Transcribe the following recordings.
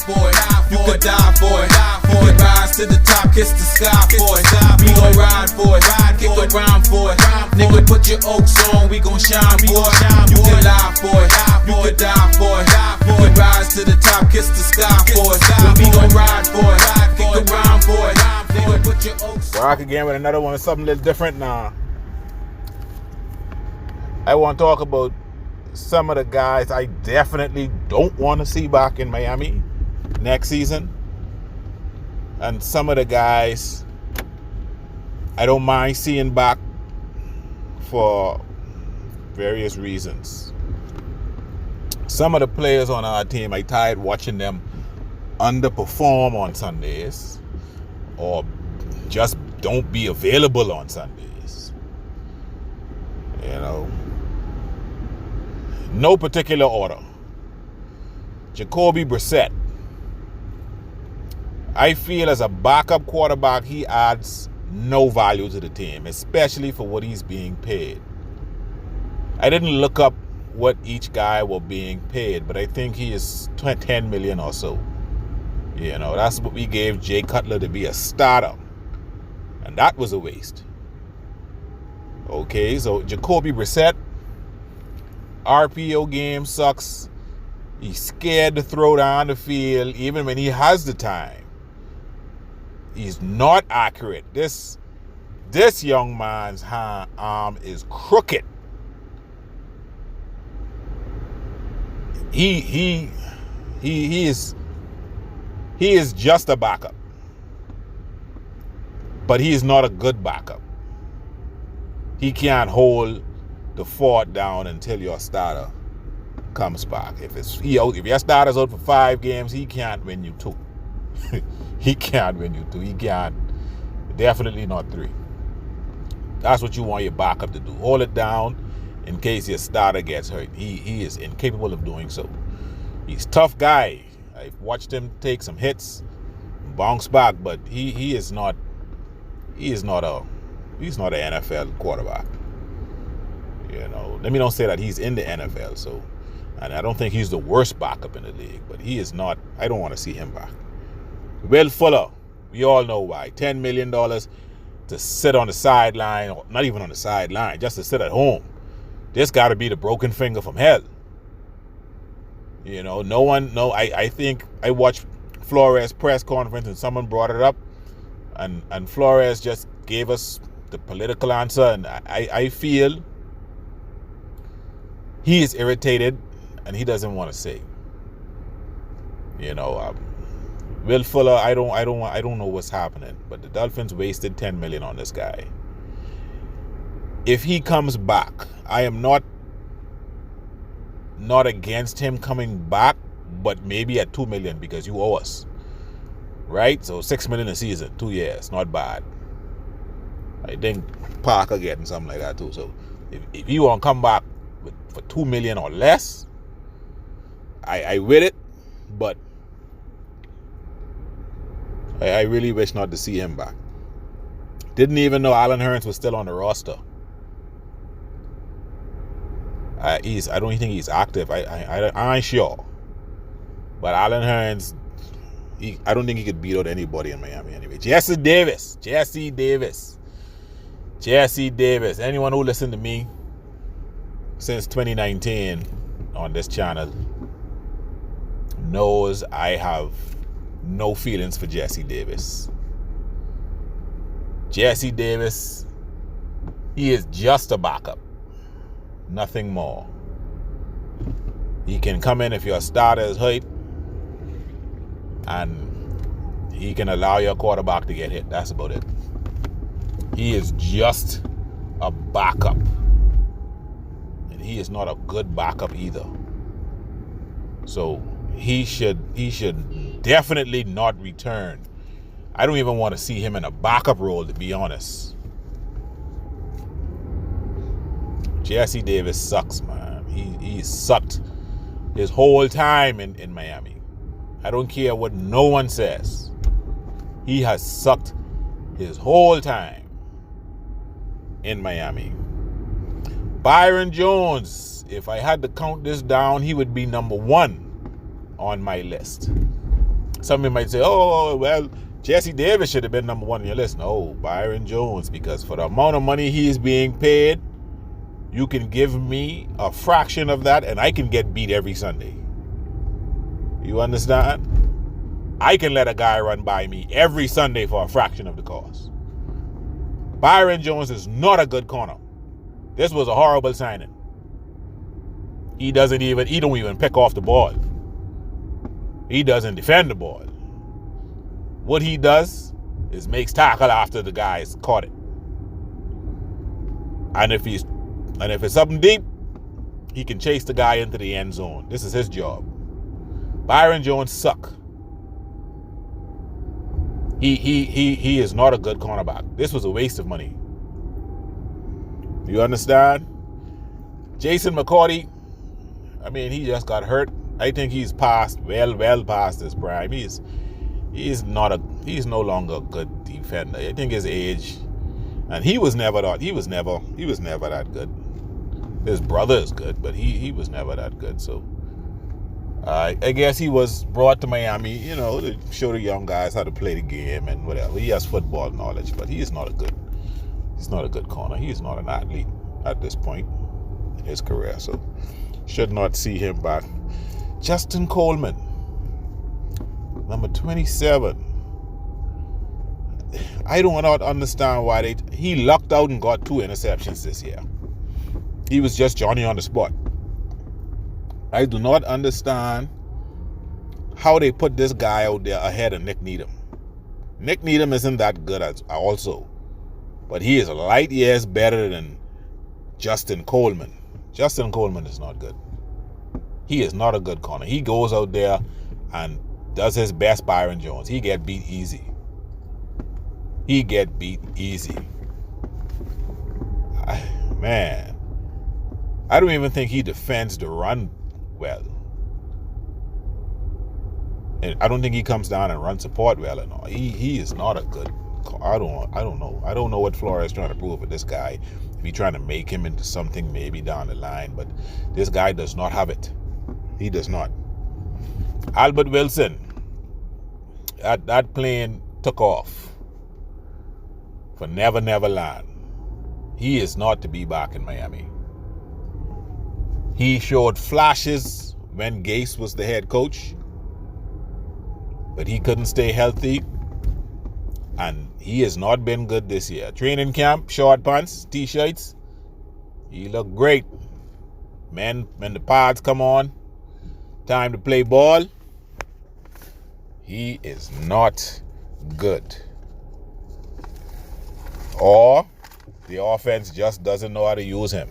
for it. You could die for it. You could rise to the top, kiss the sky for it. We gon' ride for it, kick around for it. Nigga, put your oaks on, we gon' shine for it. You can lie for it, you could die for it. You could rise to the top, kiss the sky for it. We gon' ride for it, kick around for it. Nigga, put your oaks on. Back again with another one, something a little different now. I want to talk about some of the guys I definitely don't want to see back in Miami next season, and some of the guys I don't mind seeing back for various reasons. Some of the players on our team, I tired watching them underperform on Sundays or just don't be available on Sundays. You know, no particular order. Jacoby Brissette. I feel as a backup quarterback, he adds no value to the team, especially for what he's being paid. I didn't look up what each guy were being paid, but I think he is $10 million or so. You know, that's what we gave Jay Cutler to be a starter, and that was a waste. Okay, so Jacoby Brissette, RPO game sucks. He's scared to throw down the field even when he has the time. He's not accurate. This young man's arm is crooked. He is just a backup, but he is not a good backup. He can't hold the fort down until your starter comes back. If your starter's out for 5 games, he can't win you 2. He can't win you 2. He can't. Definitely not 3. That's what you want your backup to do. Hold it down in case your starter gets hurt. He is incapable of doing so. He's a tough guy. I've watched him take some hits, bounce back, but he is not an NFL quarterback. You know, let me don't say that he's in the NFL. So, and I don't think he's the worst backup in the league, but he is not. I don't want to see him back. Will Fuller, we all know why. $10 million to sit on the sideline, or not even on the sideline, just to sit at home. This got to be the broken finger from hell. You know, I think I watched Flores' press conference and someone brought it up, and Flores just gave us the political answer, and I feel he is irritated and he doesn't want to say. You know, Will Fuller, I don't know what's happening, but the Dolphins wasted $10 million on this guy. If he comes back, I am not against him coming back, but maybe at $2 million because you owe us, right? So $6 million a season, 2 years, not bad. I think Parker getting something like that too. So if you want to come back for $2 million or less, I with it, but I really wish not to see him back. Didn't even know Alan Hearns was still on the roster. I don't think he's active. I ain't sure. But Alan Hearns, I don't think he could beat out anybody in Miami anyway. Jesse Davis. Anyone who listened to me since 2019 on this channel knows I have no feelings for Jesse Davis. Jesse Davis, he is just a backup. Nothing more. He can come in if your starter is hurt, and he can allow your quarterback to get hit. That's about it. He is just a backup. And he is not a good backup either. So he should definitely not return. I don't even want to see him in a backup role, to be honest. Jesse Davis sucks, man. He sucked his whole time in Miami. I don't care what no one says. He has sucked his whole time in Miami. Byron Jones, if I had to count this down, he would be number 1 on my list. Some might say, oh, well, Jesse Davis should have been number one on your list. No, Byron Jones, because for the amount of money he's being paid, you can give me a fraction of that and I can get beat every Sunday. You understand? I can let a guy run by me every Sunday for a fraction of the cost. Byron Jones is not a good corner. This was a horrible signing. He don't even pick off the ball. He doesn't defend the ball. What he does is makes tackle after the guy's caught it. And if it's something deep, he can chase the guy into the end zone. This is his job. Byron Jones suck. He is not a good cornerback. This was a waste of money. You understand? Jason McCourty, I mean, he just got hurt. I think he's well past his prime. He's no longer a good defender. I think his age, and he was never that good. His brother is good, but he was never that good. So I guess he was brought to Miami, to show the young guys how to play the game and whatever. He has football knowledge, but he's not a good corner. He's not an athlete at this point in his career. So should not see him back. Justin Coleman, number 27. I do not understand why he lucked out and got 2 interceptions this year. He was just Johnny on the spot. I do not understand how they put this guy out there ahead of Nick Needham. Nick Needham isn't that good also, but he is light years better than Justin Coleman. Justin Coleman is not good. He is not a good corner. He goes out there and does his best Byron Jones. He get beat easy. Man, I don't even think he defends the run well. And I don't think he comes down and runs support well at all. He is not a good. I don't know. I don't know what Flores is trying to prove with this guy. If he's trying to make him into something maybe down the line, but this guy does not have it. He does not. Albert Wilson. That plane took off for Never Land. He is not to be back in Miami. He showed flashes when Gase was the head coach, but he couldn't stay healthy, and he has not been good this year. Training camp, short pants, t-shirts, he looked great. Man, when the pads come on, time to play ball, he is not good. Or the offense just doesn't know how to use him.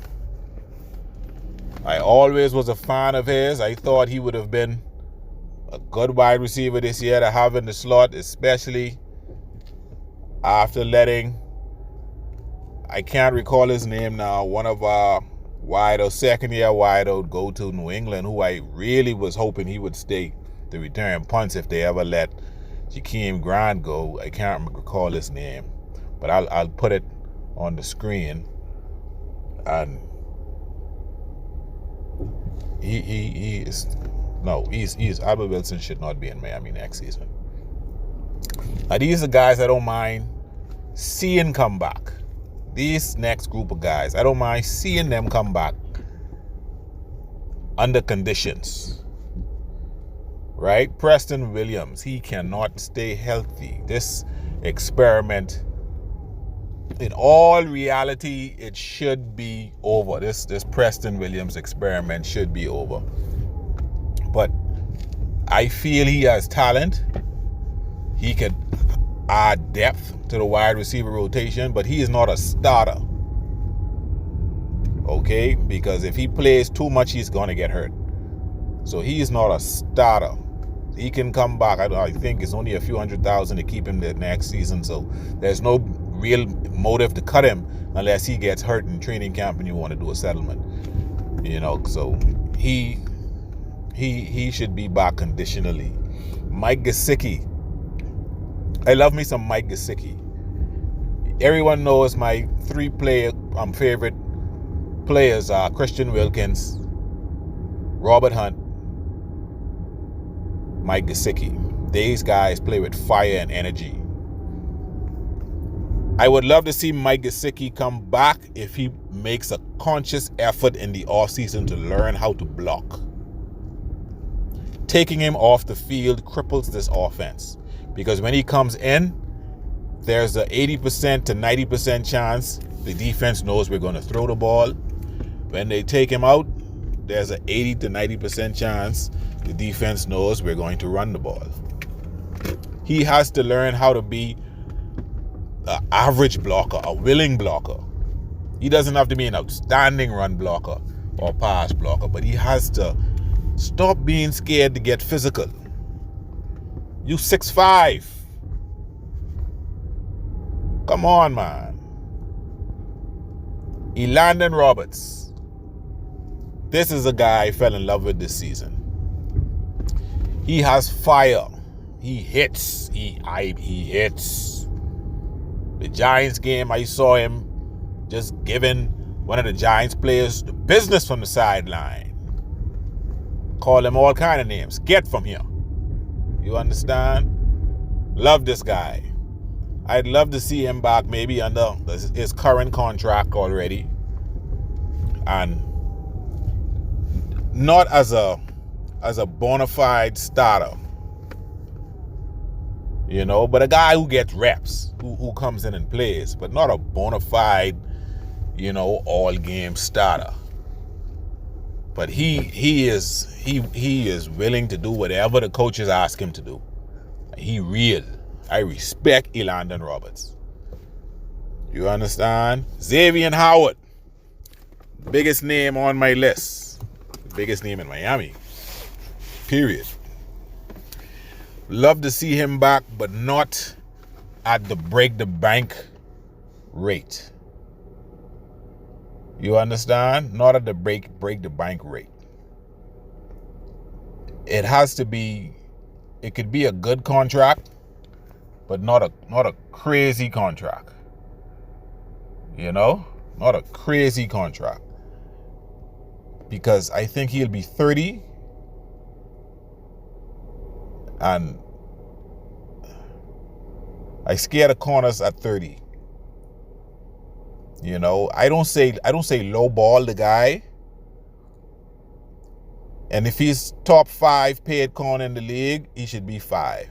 I always was a fan of his. I thought he would have been a good wide receiver this year to have in the slot, especially after letting, I can't recall his name now, one of our second-year wideout go to New England, who I really was hoping he would stay to return punts if they ever let Jakeem Grant go. I can't recall his name, but I'll put it on the screen. And he's Albert Wilson should not be in Miami next season. Now these are guys I don't mind seeing come back. These next group of guys, I don't mind seeing them come back under conditions. Right? Preston Williams, he cannot stay healthy. This experiment, in all reality, it should be over. This Preston Williams experiment should be over. But I feel he has talent. He could add depth to the wide receiver rotation, but he is not a starter. Okay? Because if he plays too much, he's going to get hurt. So he is not a starter. He can come back. I think it's only a few $100,000 to keep him the next season. So there's no real motive to cut him unless he gets hurt in training camp and you want to do a settlement. So he should be back conditionally. Mike Gosicki. I love me some Mike Gosicki. Everyone knows my 3 favorite players are Christian Wilkins, Robert Hunt, Mike Gosicki. these guys play with fire and energy. I would love to see Mike Gosicki come back if he makes a conscious effort in the offseason to learn how to block. Taking him off the field cripples this offense because when he comes in, there's a 80% to 90% chance the defense knows we're going to throw the ball. When they take him out, there's an 80 to 90% chance the defense knows we're going to run the ball. He has to learn how to be an average blocker, a willing blocker. He doesn't have to be an outstanding run blocker or pass blocker, but he has to stop being scared to get physical. You 6'5". Come on, man. Elandon Roberts. This is a guy I fell in love with this season. He has fire. He hits. He hits. The Giants game, I saw him just giving one of the Giants players the business from the sideline. Call him all kind of names. Get from here. You understand? Love this guy. I'd love to see him back maybe under his current contract already. And not as a bona fide starter. You know, but a guy who gets reps, who comes in and plays, but not a bona fide, you know, all game starter. But he is willing to do whatever the coaches ask him to do. He real. I respect Elandon Roberts. You understand? Xavier Howard, biggest name on my list, biggest name in Miami. Period. Love to see him back, but not at the break the bank rate. You understand? Not at the break the bank rate. It has to be, it could be a good contract, but not a crazy contract. You know? Not a crazy contract. Because I think he'll be 30. And I scare the corners at 30. You know, I don't say low ball the guy. And if he's top 5 paid corner in the league, he should be 5.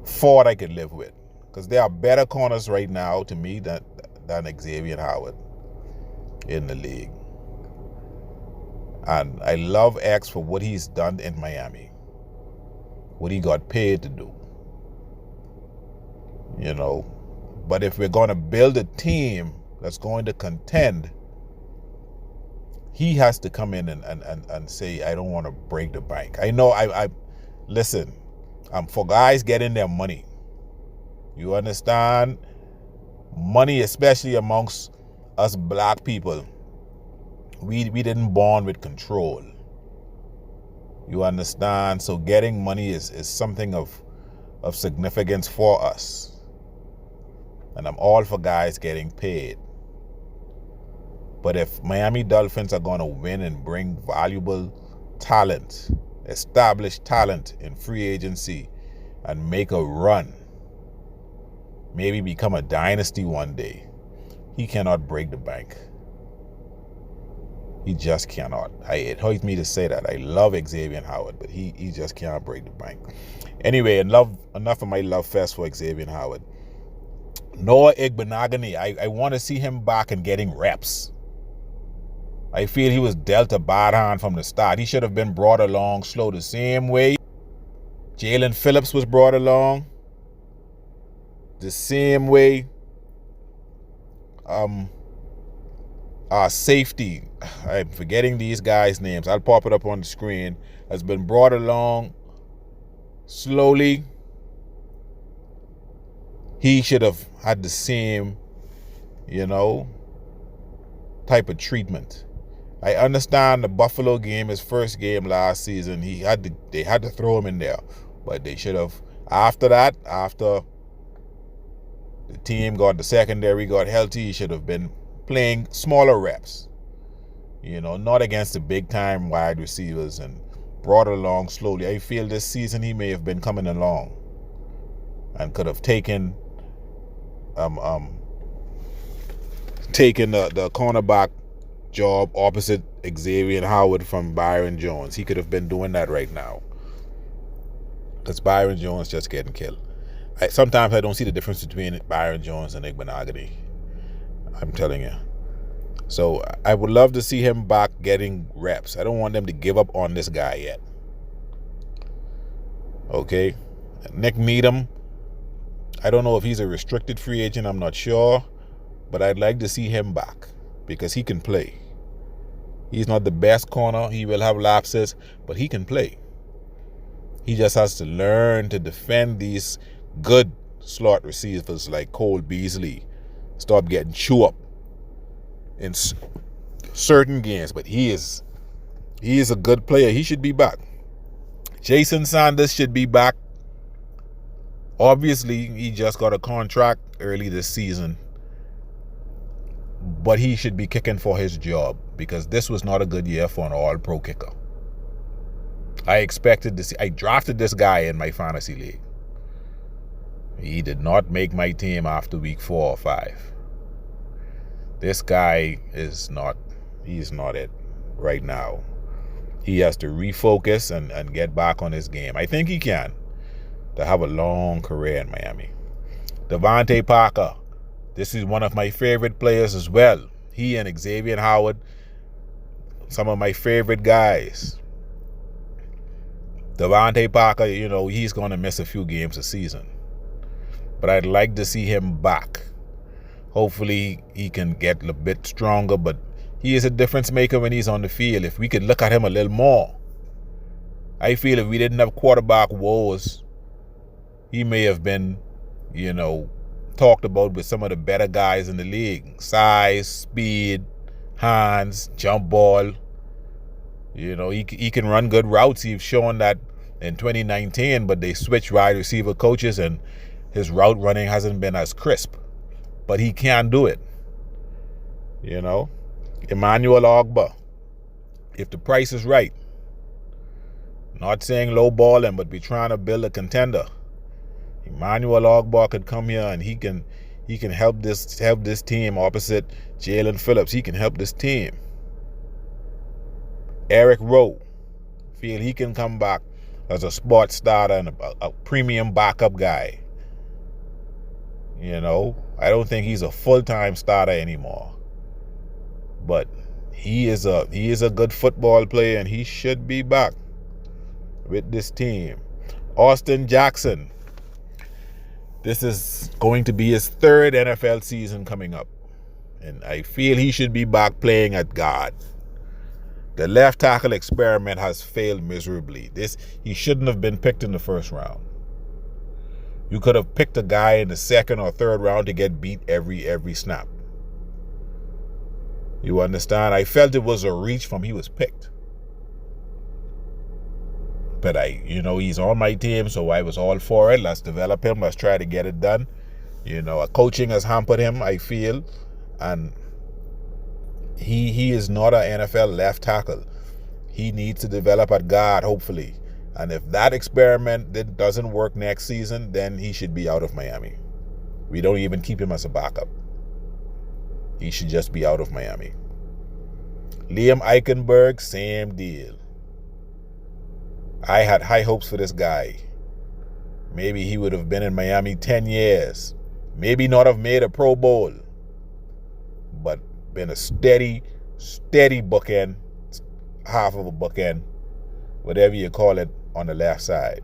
4 I could live with. Because there are better corners right now to me than Xavier Howard in the league. And I love X for what he's done in Miami. What he got paid to do. You know. But if we're going to build a team that's going to contend, he has to come in and say, I don't want to break the bank. I know, listen, for guys getting their money. You understand? Money, especially amongst us black people. We didn't born with control. You understand? So getting money is something of significance for us. And I'm all for guys getting paid. But if Miami Dolphins are going to win and bring valuable talent, established talent in free agency, and make a run, maybe become a dynasty one day, he cannot break the bank. He just cannot. It hurts me to say that. I love Xavier Howard, but he just cannot break the bank. Anyway, enough of my love fest for Xavier Howard. Noah Igbenogany, I want to see him back and getting reps. I feel he was dealt a bad hand from the start. He should have been brought along slow the same way Jalen Phillips was brought along. The same way our safety, I'm forgetting these guys' names, I'll pop it up on the screen, has been brought along slowly. He should have had the same, type of treatment. I understand the Buffalo game, his first game last season, they had to throw him in there. But they should have, after that, after the team got, the secondary got healthy, he should have been playing smaller reps. Not against the big time wide receivers and brought along slowly. I feel this season he may have been coming along and could have taken the cornerback job opposite Xavier Howard from Byron Jones. He could have been doing that right now, because Byron Jones just getting killed. Sometimes I don't see the difference between Byron Jones and Igbenogany. I'm telling you. So I would love to see him back getting reps. I don't want them to give up on this guy yet. Okay? Nick Needham, I don't know if he's a restricted free agent. I'm not sure. But I'd like to see him back because he can play. He's not the best corner. He will have lapses, but he can play. He just has to learn to defend these good slot receivers like Cole Beasley. Stop getting chewed up in certain games. But he is a good player. He should be back. Jason Sanders should be back. Obviously, he just got a contract early this season. But he should be kicking for his job because this was not a good year for an all-pro kicker. I drafted this guy in my fantasy league. He did not make my team after week 4 or 5. This guy he's not it right now. He has to refocus and get back on his game. I think he can, to have a long career in Miami. Devonte Parker. This is one of my favorite players as well. He and Xavier Howard, some of my favorite guys. Devonte Parker, he's going to miss a few games a season. But I'd like to see him back. Hopefully he can get a bit stronger, but he is a difference maker when he's on the field. If we could look at him a little more. I feel if we didn't have quarterback woes, he may have been, talked about with some of the better guys in the league. Size, speed, hands, jump ball. He can run good routes. He's shown that in 2019, but they switched wide receiver coaches and his route running hasn't been as crisp. But he can do it. Emmanuel Ogba, if the price is right. Not saying low balling, but we're trying to build a contender. Emmanuel Ogba could come here and he can help this team opposite Jalen Phillips. He can help this team. Eric Rowe, feel he can come back as a spot starter and a premium backup guy. I don't think he's a full-time starter anymore. But he is a good football player and he should be back with this team. Austin Jackson. This is going to be his 3rd NFL season coming up. And I feel he should be back playing at guard. The left tackle experiment has failed miserably. He shouldn't have been picked in the 1st round. You could have picked a guy in the 2nd or 3rd round to get beat every snap. You understand? I felt it was a reach from he was picked. But he's on my team, so I was all for it. Let's develop him. Let's try to get it done. Coaching has hampered him, I feel. And he is not an NFL left tackle. He needs to develop at guard, hopefully. And if that experiment doesn't work next season, then he should be out of Miami. We don't even keep him as a backup. He should just be out of Miami. Liam Eichenberg, same deal. I had high hopes for this guy. Maybe he would have been in Miami 10 years. Maybe not have made a Pro Bowl. But been a steady bookend, half of a bookend, whatever you call it, on the left side.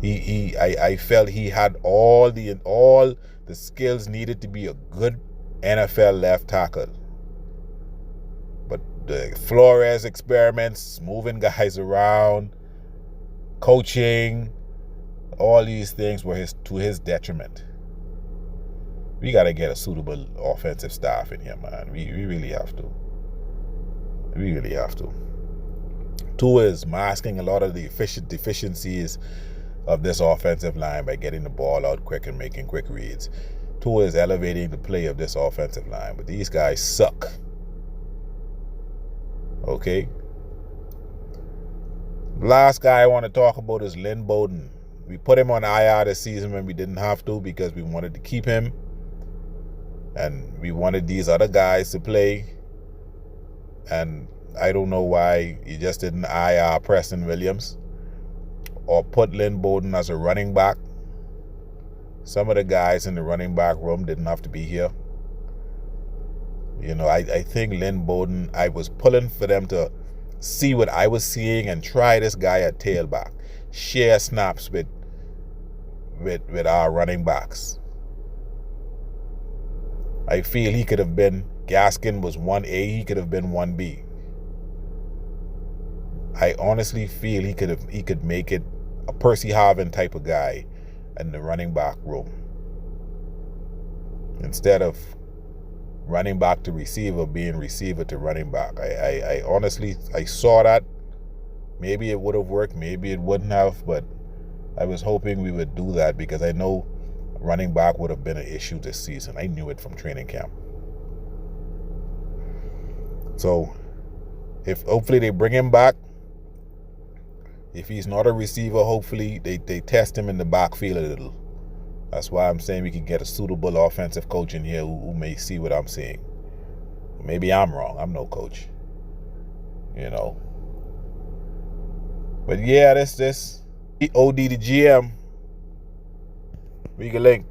I felt he had all the skills needed to be a good NFL left tackle. But the Flores experiments, moving guys around, coaching, all these things were to his detriment. We got to get a suitable offensive staff in here, man. We really have to. We really have to. Tua is masking a lot of the deficiencies of this offensive line by getting the ball out quick and making quick reads. Tua is elevating the play of this offensive line, but these guys suck. Okay? Last guy I want to talk about is Lynn Bowden. We put him on IR this season when we didn't have to because we wanted to keep him. And we wanted these other guys to play. And I don't know why you just didn't IR Preston Williams or put Lynn Bowden as a running back. Some of the guys in the running back room didn't have to be here. You know, I think Lynn Bowden, I was pulling for them to see what I was seeing and try this guy at tailback. Share snaps with our running backs. I feel he could have been, Gaskin was 1A, he could have been 1B. I honestly feel he could make it a Percy Harvin type of guy in the running back room. Instead of running back to receiver, being receiver to running back. I honestly, I saw that. Maybe it would have worked, maybe it wouldn't have, but I was hoping we would do that because I know running back would have been an issue this season. I knew it from training camp. So, if hopefully they bring him back. If he's not a receiver, hopefully they test him in the backfield a little. That's why I'm saying we can get a suitable offensive coach in here who may see what I'm seeing. Maybe I'm wrong. I'm no coach. You know. But yeah, this OD the GM. We can link.